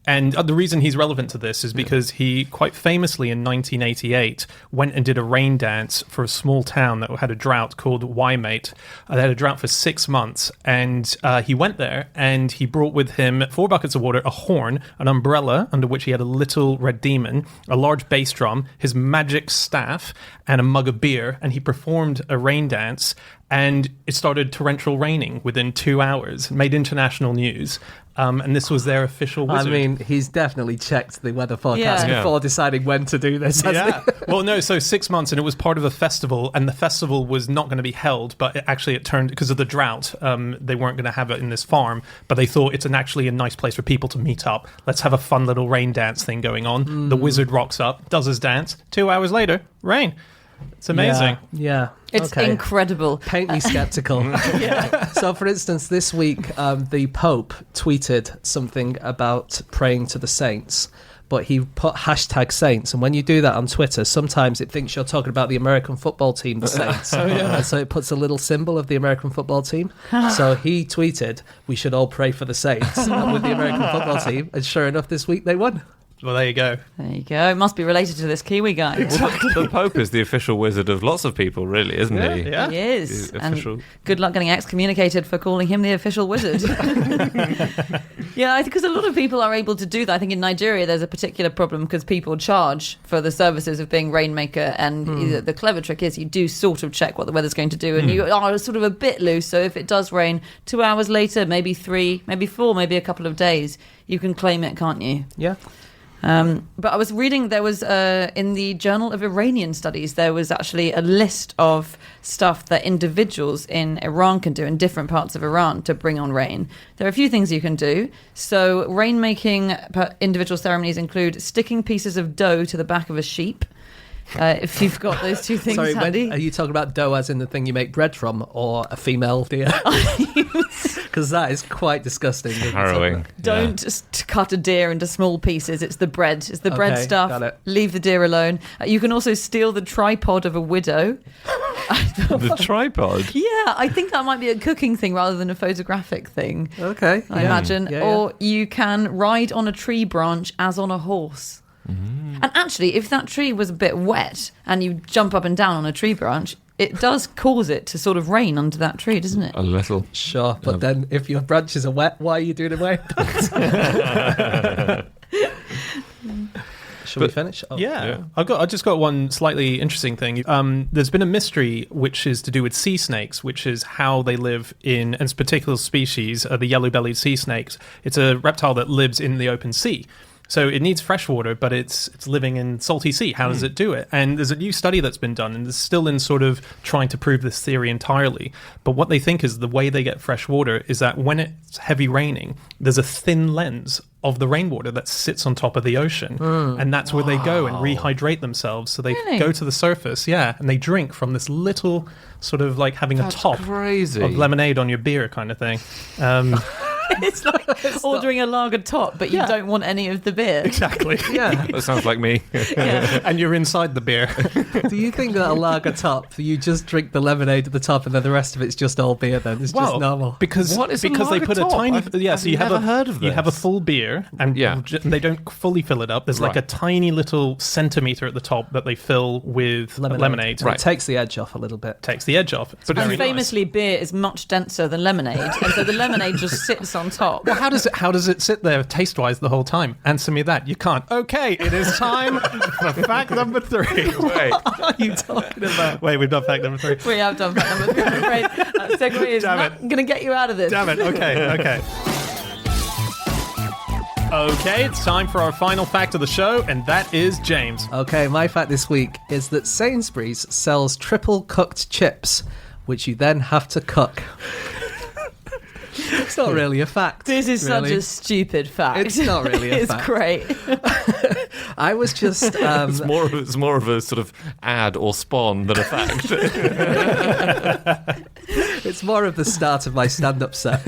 And the reason he's relevant to this is because he quite famously in 1988 went and did a rain dance for a small town that had a drought called Waimate. They had a drought for 6 months, and he went there and he brought with him 4 buckets of water, a horn, an umbrella under which he had a little red demon, a large bass drum, his magic staff, and a mug of beer, and he performed a rain dance. And it started torrential raining within 2 hours, made international news. and this was their official wizard. I mean, he's definitely checked the weather forecast Yeah. before deciding when to do this, hasn't he? Well, no, so 6 months, and it was part of a festival, and the festival was not going to be held, but it turned, because of the drought, they weren't going to have it in this farm, but they thought it's actually a nice place for people to meet up. Let's have a fun little rain dance thing going on. The wizard rocks up, does his dance. 2 hours later, rain. It's amazing. Yeah. It's Okay. incredible. Paint me skeptical. So, for instance, this week, the Pope tweeted something about praying to the saints, but he put hashtag saints. And when you do that on Twitter, sometimes it thinks you're talking about the American football team, the Saints. And so it puts a little symbol of the American football team. So he tweeted, we should all pray for the Saints with the American football team. And sure enough, this week they won. Well, there you go. There you go. It must be related to this Kiwi guy. The Pope is the official wizard of lots of people, really, isn't he? Yeah. He is. He's official. And good luck getting excommunicated for calling him the official wizard. Yeah, I think because a lot of people are able to do that. I think in Nigeria there's a particular problem because people charge for the services of being rainmaker, and the clever trick is you do sort of check what the weather's going to do, and you are sort of a bit loose. So if it does rain 2 hours later, maybe 3, maybe 4, maybe a couple of days, you can claim it, can't you? Yeah. But I was reading, there was in the Journal of Iranian Studies, there was actually a list of stuff that individuals in Iran can do in different parts of Iran to bring on rain. There are a few things you can do. So rain-making individual ceremonies include sticking pieces of dough to the back of a sheep. If you've got those two things Sorry, handy. are you talking about dough as in the thing you make bread from, or a female deer? Because that is quite disgusting. Harrowing. Don't just cut a deer into small pieces. It's the bread. It's the bread Okay, stuff. got it. Leave the deer alone. You can also steal the tripod of a widow. The tripod. Yeah, I think that might be a cooking thing rather than a photographic thing. Okay. I imagine. Yeah, or you can ride on a tree branch as on a horse. And actually, if that tree was a bit wet and you jump up and down on a tree branch, it does cause it to sort of rain under that tree, doesn't it? A little. Sure, but then if your branches are wet, why are you doing away? Shall we finish? Oh. Yeah. I just got one slightly interesting thing. There's been a mystery which is to do with sea snakes, which is how they live in a particular species, the yellow-bellied sea snakes. It's a reptile that lives in the open sea. So it needs fresh water, but it's living in salty sea. How does it do it? And there's a new study that's been done, and it's still in sort of trying to prove this theory entirely. But what they think is the way they get fresh water is that when it's heavy raining, there's a thin lens of the rainwater that sits on top of the ocean. And that's where they go and rehydrate themselves. So they Really? go to the surface, and they drink from this little sort of like having a top Crazy. of lemonade on your beer kind of thing. It's like ordering a lager top, but you don't want any of the beer. Exactly. Yeah. That sounds like me. And you're inside the beer. Do you think that a lager top, you just drink the lemonade at the top and then the rest of it's just all beer then? It's just normal. Because What is a because they lager put top? a tiny I've so you have never heard of you have a this. full beer and they don't fully fill it up. There's like a Right. tiny little centimeter at the top that they fill with lemonade. And it takes the edge off a little bit. Takes the edge off. But And famously, beer is much denser than lemonade, and so the lemonade just sits on top. Well, how does it sit there taste-wise the whole time? Answer me that. You can't. Okay, it is time for fact number 3. Wait. What are you talking about? Wait, we've done fact number 3. We have done fact number 3. I'm afraid that segue is Damn not going to get you out of this. Damn it. Okay. Okay, it's time for our final fact of the show, and that is James. Okay, my fact this week is that Sainsbury's sells triple-cooked chips, which you then have to cook. It's not really a fact. This is such really. a stupid fact. It's not really a It's fact. great. I was just... It's more of a sort of ad or spawn than a fact. It's more of the start of my stand-up set.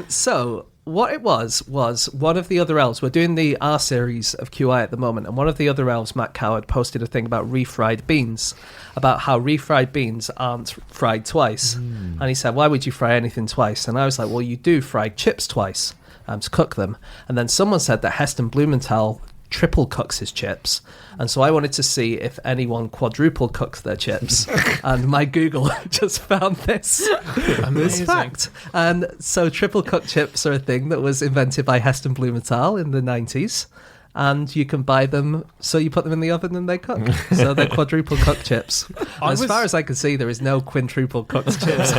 So what it was one of the other elves, we're doing the R series of QI at the moment, and one of the other elves, Matt Coward, posted a thing about refried beans, about how refried beans aren't fried twice. And he said, why would you fry anything twice? And I was like, well, you do fried chips twice to cook them. And then someone said that Heston Blumenthal triple cooks his chips, and so I wanted to see if anyone quadruple cooks their chips, and my Google just found this fact. And so triple cooked chips are a thing that was invented by Heston Blumenthal in the 90s, and you can buy them, so you put them in the oven and they cook. So they're quadruple-cooked chips. As far as I can see, there is no quintuple-cooked chips.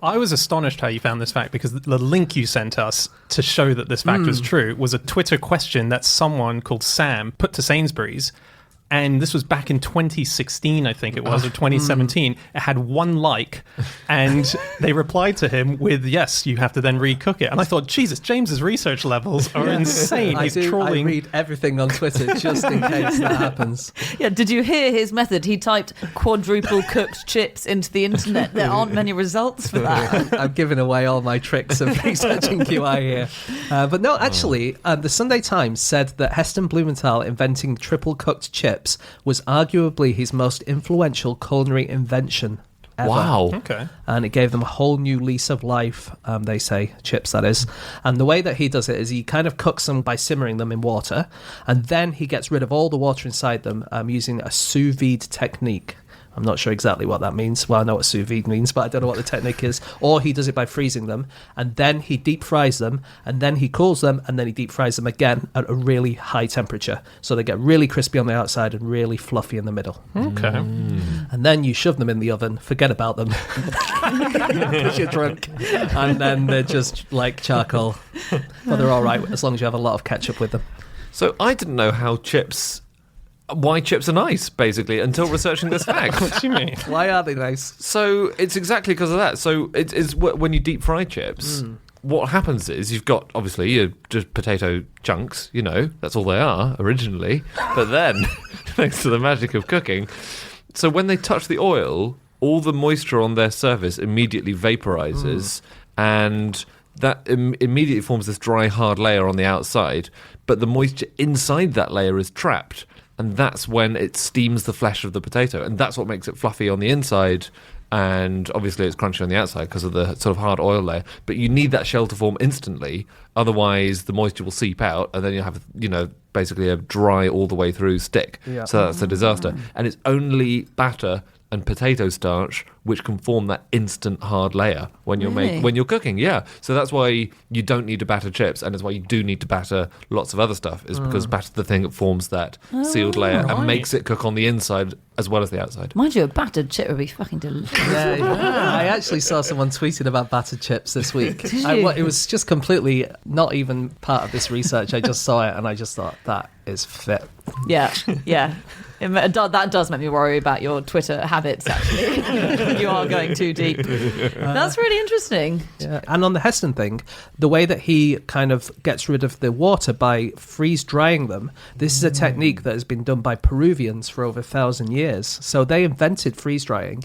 I was astonished how you found this fact, because the link you sent us to show that this fact was true was a Twitter question that someone called Sam put to Sainsbury's. And this was back in 2016, I think it was, or 2017. It had 1 like, and they replied to him with, yes, you have to then recook it. And I thought, Jesus, James's research levels are insane. He's trawling. I read everything on Twitter just in case that happens. Yeah, did you hear his method? He typed quadruple-cooked chips into the internet. There aren't many results for that. I'm giving away all my tricks of researching QI here. But no, actually, the Sunday Times said that Heston Blumenthal inventing triple-cooked chips was arguably his most influential culinary invention ever. Wow. Okay. And it gave them a whole new lease of life, they say, chips that is. And the way that he does it is he kind of cooks them by simmering them in water, and then he gets rid of all the water inside them using a sous vide technique. I'm not sure exactly what that means. Well, I know what sous vide means, but I don't know what the technique is. Or he does it by freezing them, and then he deep fries them, and then he cools them, and then he deep fries them again at a really high temperature. So they get really crispy on the outside and really fluffy in the middle. Okay. And then you shove them in the oven, forget about them, because you're drunk, and then they're just like charcoal. But they're all right as long as you have a lot of ketchup with them. So I didn't know why chips are nice, basically, until researching this fact. What do you mean? Why are they nice? So it's exactly because of that. So it's when you deep fry chips, what happens is you've got, obviously, your just potato chunks, that's all they are originally. But then, thanks to the magic of cooking, so when they touch the oil, all the moisture on their surface immediately vaporizes, and that immediately forms this dry, hard layer on the outside, but the moisture inside that layer is trapped. And that's when it steams the flesh of the potato. And that's what makes it fluffy on the inside. And obviously it's crunchy on the outside because of the sort of hard oil layer. But you need that shell to form instantly. Otherwise, the moisture will seep out. And then you'll have, basically a dry all the way through stick. Yeah. So that's a disaster. And it's only batter and potato starch which can form that instant hard layer when you're when you're cooking. Yeah, so that's why you don't need to batter chips, and it's why you do need to batter lots of other stuff. Is because batter's the thing that forms that sealed layer and makes it cook on the inside as well as the outside. Mind you, a battered chip would be fucking delicious. Yeah. I actually saw someone tweeting about battered chips this week. Did you? It was just completely not even part of this research. I just saw it and I just thought, that is fit. Yeah. That does make me worry about your Twitter habits, actually. You are going too deep. That's really interesting. Yeah. And on the Heston thing, the way that he kind of gets rid of the water by freeze drying them, this is a technique that has been done by Peruvians for over 1,000 years. So they invented freeze drying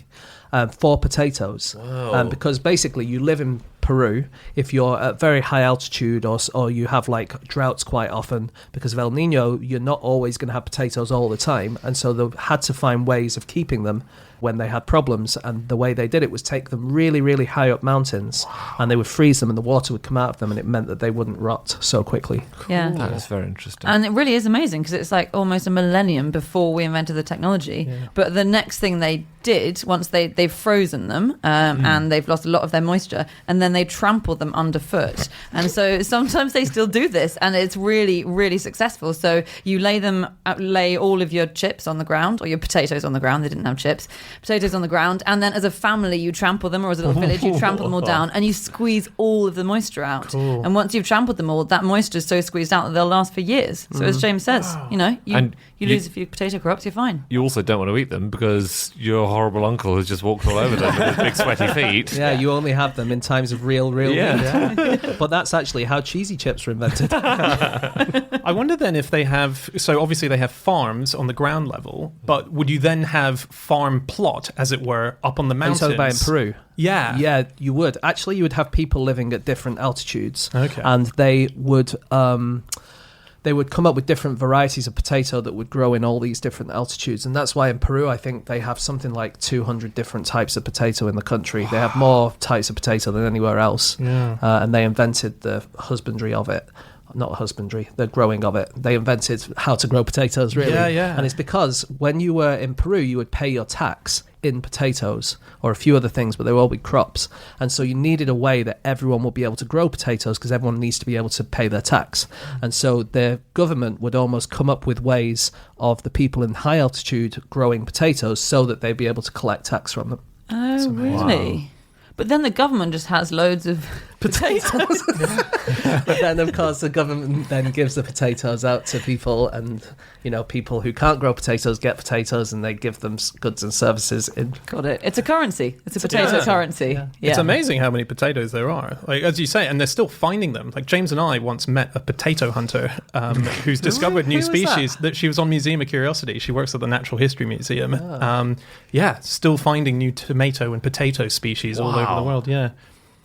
for potatoes. Wow. Because basically you live in Peru, if you're at very high altitude or you have like droughts quite often because of El Nino, you're not always going to have potatoes all the time, and so they had to find ways of keeping them when they had problems, and the way they did it was take them really, really high up mountains, and they would freeze them and the water would come out of them, and it meant that they wouldn't rot so quickly. Yeah, that is very interesting. And it really is amazing because it's like almost a millennium before we invented the technology. Yeah. But the next thing they did, once they've frozen them and they've lost a lot of their moisture, and then they trample them underfoot. And so sometimes they still do this, and it's really, really successful. So you lay all of your chips on the ground, or your potatoes on the ground. They didn't have chips. Potatoes on the ground, and then as a family you trample them, or as a little village you trample them all down, and you squeeze all of the moisture out. Cool. And once you've trampled them all, that moisture is so squeezed out that they'll last for years. So as James says, you lose a few potato crops, you're fine. You also don't want to eat them because your horrible uncle has just walked all over them with his big sweaty feet. Yeah, you only have them in times of real need. Yeah. But that's actually how cheesy chips were invented. I wonder then if they have, so obviously they have farms on the ground level, but would you then have farm plot, as it were, up on the mountains? Are you talking about in Peru? Yeah. Yeah, you would. Actually, you would have people living at different altitudes. Okay. And they would come up with different varieties of potato that would grow in all these different altitudes. And that's why in Peru, I think they have something like 200 different types of potato in the country. They have more types of potato than anywhere else. Yeah. And they invented the husbandry of it. Not husbandry, the growing of it. They invented how to grow potatoes, really. Yeah. And it's because when you were in Peru, you would pay your tax in potatoes or a few other things, but they will all be crops. And so you needed a way that everyone would be able to grow potatoes because everyone needs to be able to pay their tax. And so the government would almost come up with ways of the people in high altitude growing potatoes so that they'd be able to collect tax from them. Oh, really? But then the government just has loads of potatoes. But then, of course, the government then gives the potatoes out to people, and people who can't grow potatoes get potatoes, and they give them goods and services. Got it. It's a currency. It's a potato currency. Yeah. It's amazing how many potatoes there are. Like, as you say, and they're still finding them. Like, James and I once met a potato hunter who's discovered new species. That she was on Museum of Curiosity. She works at the Natural History Museum. Still finding new tomato and potato species all over the world. Yeah.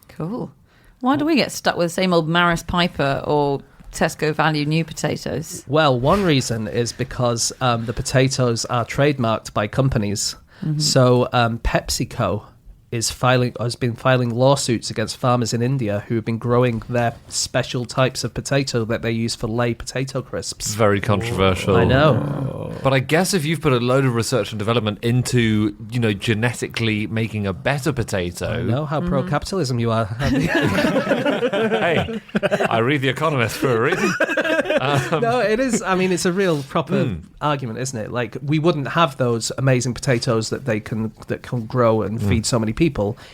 Cool. Why do we get stuck with the same old Maris Piper or Tesco Value new potatoes? Well, one reason is because the potatoes are trademarked by companies. Mm-hmm. So PepsiCo has been filing lawsuits against farmers in India who have been growing their special types of potato that they use for Lay potato crisps. Very controversial. I know. But I guess if you've put a load of research and development into, genetically making a better potato... I know how pro-capitalism you are. Hey, I read The Economist for a reason. No, it is. I mean, it's a real proper argument, isn't it? Like, we wouldn't have those amazing potatoes that can grow and feed so many people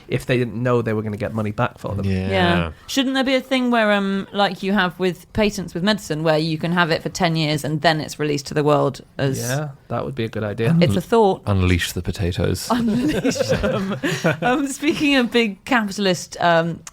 if they didn't know they were going to get money back for them. Yeah. Shouldn't there be a thing where, like you have with patents with medicine, where you can have it for 10 years and then it's released to the world as... Yeah, that would be a good idea. It's a thought. Unleash the potatoes. Unleash them. Speaking of big capitalist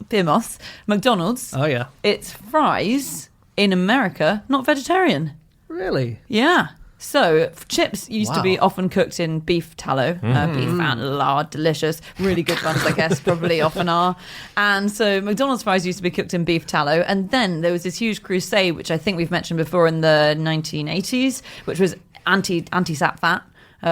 behemoths, McDonald's. Oh, yeah. Its fries in America, not vegetarian. Really? Yeah. So chips used to be often cooked in beef tallow, beef and lard, delicious, really good ones, I guess, probably often are. And so McDonald's fries used to be cooked in beef tallow. And then there was this huge crusade, which I think we've mentioned before in the 1980s, which was anti-sat fat.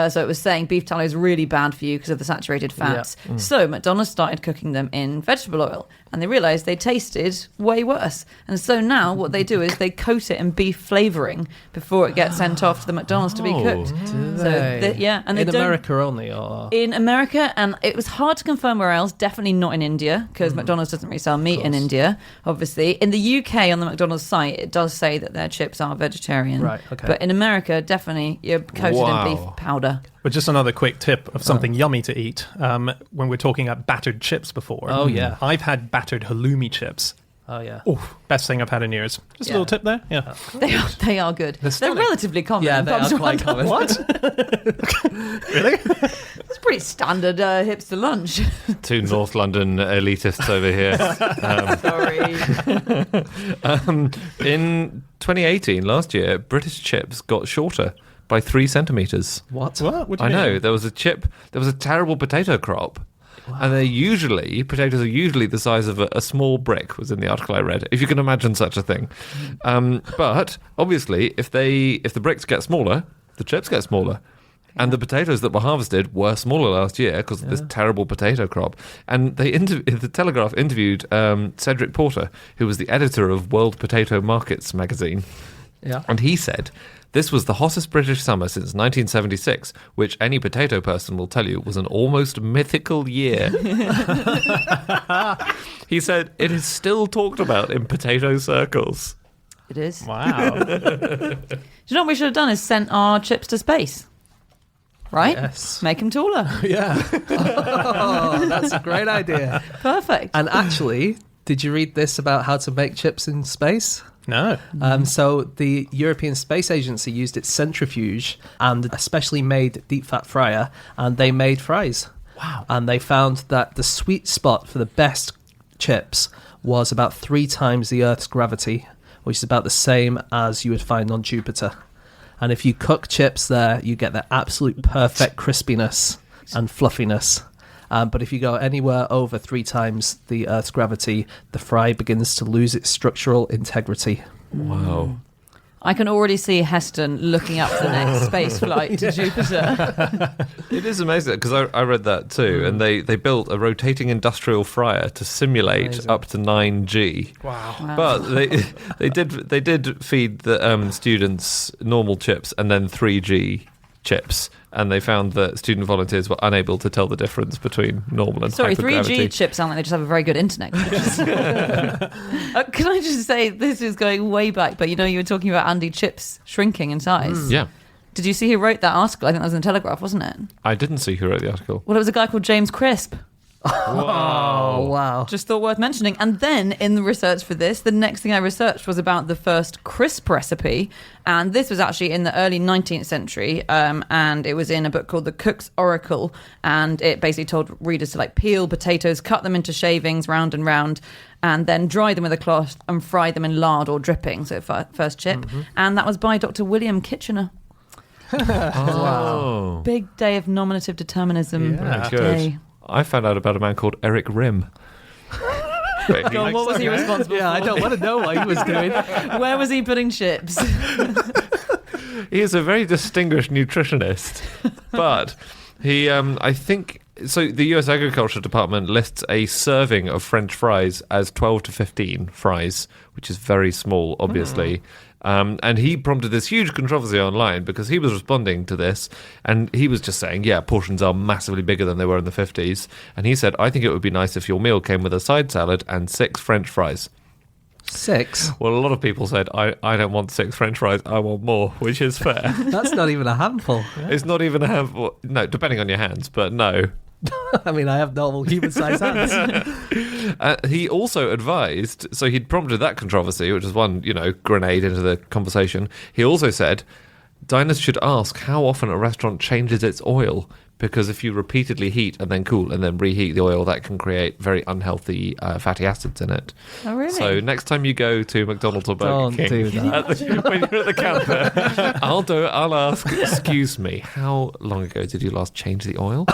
So it was saying beef tallow is really bad for you because of the saturated fats. Yeah. So McDonald's started cooking them in vegetable oil, and they realised they tasted way worse. And so now what they do is they coat it in beef flavouring before it gets sent off to the McDonald's to be cooked. Do they? And in America only, or in America, and it was hard to confirm where else. Definitely not in India because McDonald's doesn't really sell meat in India. Obviously, in the UK on the McDonald's site, it does say that their chips are vegetarian. Right. Okay. But in America, definitely you're coated in beef powder. But just another quick tip of something yummy to eat. When we're talking about battered chips before. Oh, yeah. I've had battered halloumi chips. Oh, yeah. Oh, best thing I've had in years. Just a little tip there. Yeah. They are good. They're relatively common. Yeah, they are quite common. What? Really? It's pretty standard hipster lunch. Two North London elitists over here. Sorry. In 2018, last year, British chips got shorter by 3 centimetres. What? What do you I mean? know. There was a terrible potato crop. Wow. And potatoes are usually the size of a small brick, was in the article I read, if you can imagine such a thing. But obviously, if the bricks get smaller, the chips get smaller. And the potatoes that were harvested were smaller last year because of this terrible potato crop. And the Telegraph interviewed Cedric Porter, who was the editor of World Potato Markets magazine. Yeah. And he said, this was the hottest British summer since 1976, which any potato person will tell you was an almost mythical year. He said, it is still talked about in potato circles. It is. Wow. Do you know what we should have done is sent our chips to space? Right? Yes. Make them taller. Yeah. Oh, that's a great idea. Perfect. And actually, did you read this about how to make chips in space? No. So the European Space Agency used its centrifuge and a specially made deep fat fryer, and they made fries. Wow. And they found that the sweet spot for the best chips was about 3 times the Earth's gravity, which is about the same as you would find on Jupiter. And if you cook chips there, you get the absolute perfect crispiness and fluffiness. But if you go anywhere over 3 times the Earth's gravity, the fry begins to lose its structural integrity. Wow. I can already see Heston looking up for the next space flight to Jupiter. It is amazing because I read that too, and they built a rotating industrial fryer to simulate Amazing. up to 9G. Wow. But they did feed the students normal chips and then 3G chips, and they found that student volunteers were unable to tell the difference between normal and Sorry, hypergravity. 3G chips sound like they just have a very good internet connection. Can I just say, this is going way back, but you were talking about Andy Chips shrinking in size. Yeah. Did you see who wrote that article? I think that was in the Telegraph, wasn't it? I didn't see who wrote the article. Well, it was a guy called James Crisp. Oh, wow. Just thought worth mentioning. And then in the research for this, the next thing I researched was about the first crisp recipe. And this was actually in the early 19th century. And it was in a book called The Cook's Oracle. And it basically told readers to peel potatoes, cut them into shavings round and round, and then dry them with a cloth and fry them in lard or dripping. So first chip. Mm-hmm. And that was by Dr. William Kitchener. Oh. Big day of nominative determinism. Yeah, day. good. I found out about a man called Eric Rim. John, what was he responsible for? Yeah, I don't want to know what he was doing. Where was he putting chips? He is a very distinguished nutritionist, but he, I think, so the US Agriculture Department lists a serving of French fries as 12 to 15 fries, which is very small, obviously. And he prompted this huge controversy online because he was responding to this, and he was just saying, yeah, portions are massively bigger than they were in the 50s. And he said, I think it would be nice if your meal came with a side salad and 6 French fries. 6? Well, a lot of people said, I don't want 6 French fries, I want more, which is fair. That's not even a handful. It's not even a handful. No, depending on your hands, but no. I mean, I have normal human-sized hands. He also advised, so he'd prompted that controversy, which is one, grenade into the conversation. He also said, diners should ask how often a restaurant changes its oil, because if you repeatedly heat and then cool and then reheat the oil, that can create very unhealthy fatty acids in it. Oh, really? So next time you go to McDonald's or Burger King, do that. when you're at the counter, I'll ask, excuse me, how long ago did you last change the oil?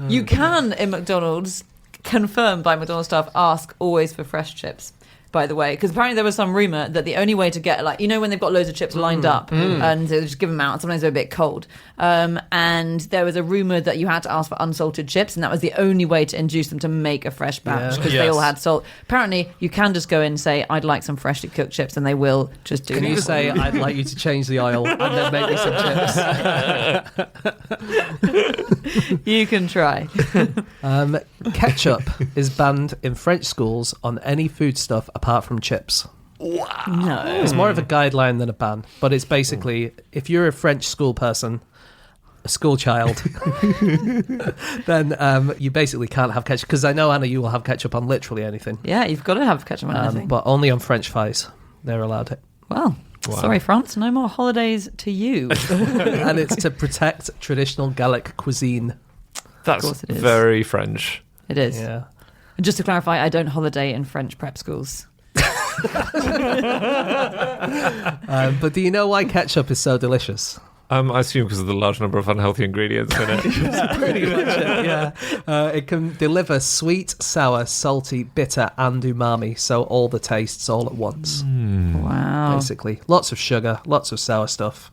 You can, in McDonald's, confirmed by McDonald's staff, ask always for fresh chips, by the way, because apparently there was some rumour that the only way to get, when they've got loads of chips lined up and they just give them out, and sometimes they're a bit cold, and there was a rumour that you had to ask for unsalted chips, and that was the only way to induce them to make a fresh batch, because they all had salt. Apparently you can just go in and say, I'd like some freshly cooked chips, and they will just do Can that. you say, I'd like you to change the oil and then make me some chips? You can try. Ketchup is banned in French schools on any foodstuff apart from chips. No. It's more of a guideline than a ban, but it's basically, if you're a French school person, a school child, then you basically can't have ketchup. Because I know, Anna, you will have ketchup on literally anything. Yeah, you've got to have ketchup on anything. But only on French fries, they're allowed it. Well, sorry, France, no more holidays to you. And it's to protect traditional Gallic cuisine. That's course it is. very French. It is. Yeah. And just to clarify, I don't holiday in French prep schools. But do you know why ketchup is so delicious? I assume because of the large number of unhealthy ingredients in it. Pretty much it, yeah. It can deliver sweet, sour, salty, bitter, and umami, so all the tastes all at once. Wow. Basically. Lots of sugar, lots of sour stuff.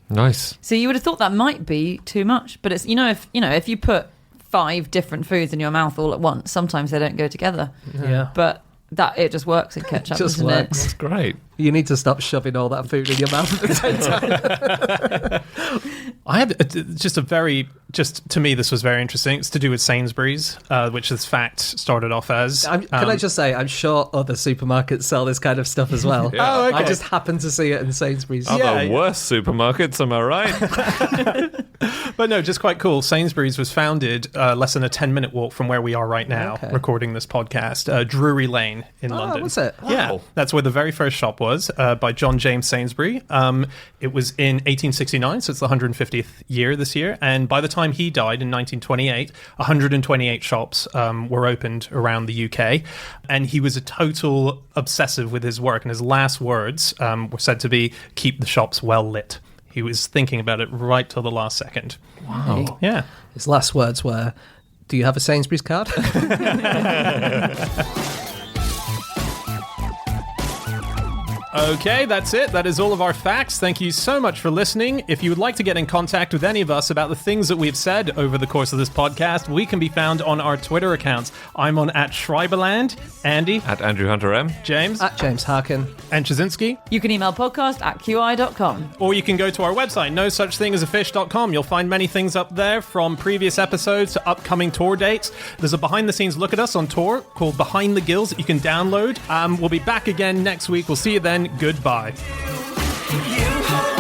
Nice. So you would have thought that might be too much, but it's if you put 5 different foods in your mouth all at once, sometimes they don't go together. Yeah. But that it just works in ketchup, Just doesn't works. That's great. You need to stop shoving all that food in your mouth at the same time. I had to me, this was very interesting. It's to do with Sainsbury's, which this fact started off as. Can I just say, I'm sure other supermarkets sell this kind of stuff as well. Yeah. Oh, okay. I just happen to see it in Sainsbury's. Other worse supermarkets, am I right? But no, just quite cool. Sainsbury's was founded less than a 10-minute walk from where we are right now, recording this podcast, Drury Lane in London. Was it? Yeah, Wow. that's where the very first shop was, by John James Sainsbury. It was in 1869, so it's the 150th year this year. And by the time he died in 1928, 128 shops were opened around the UK. And he was a total obsessive with his work. And his last words were said to be, keep the shops well lit. He was thinking about it right till the last second. Wow. Yeah. His last words were, do you have a Sainsbury's card? Okay, that's it. That is all of our facts. Thank you so much for listening. If you would like to get in contact with any of us about the things that we've said over the course of this podcast, we can be found on our Twitter accounts. I'm on @Schreiberland, Andy, @AndrewHunterM, James, James Harkin. and Chazinski. You can email podcast@qi.com. Or you can go to our website, nosuchthingasafish.com. You'll find many things up there, from previous episodes to upcoming tour dates. There's a behind-the-scenes look at us on tour called Behind the Gills that you can download. We'll be back again next week. We'll see you then. Goodbye. You hold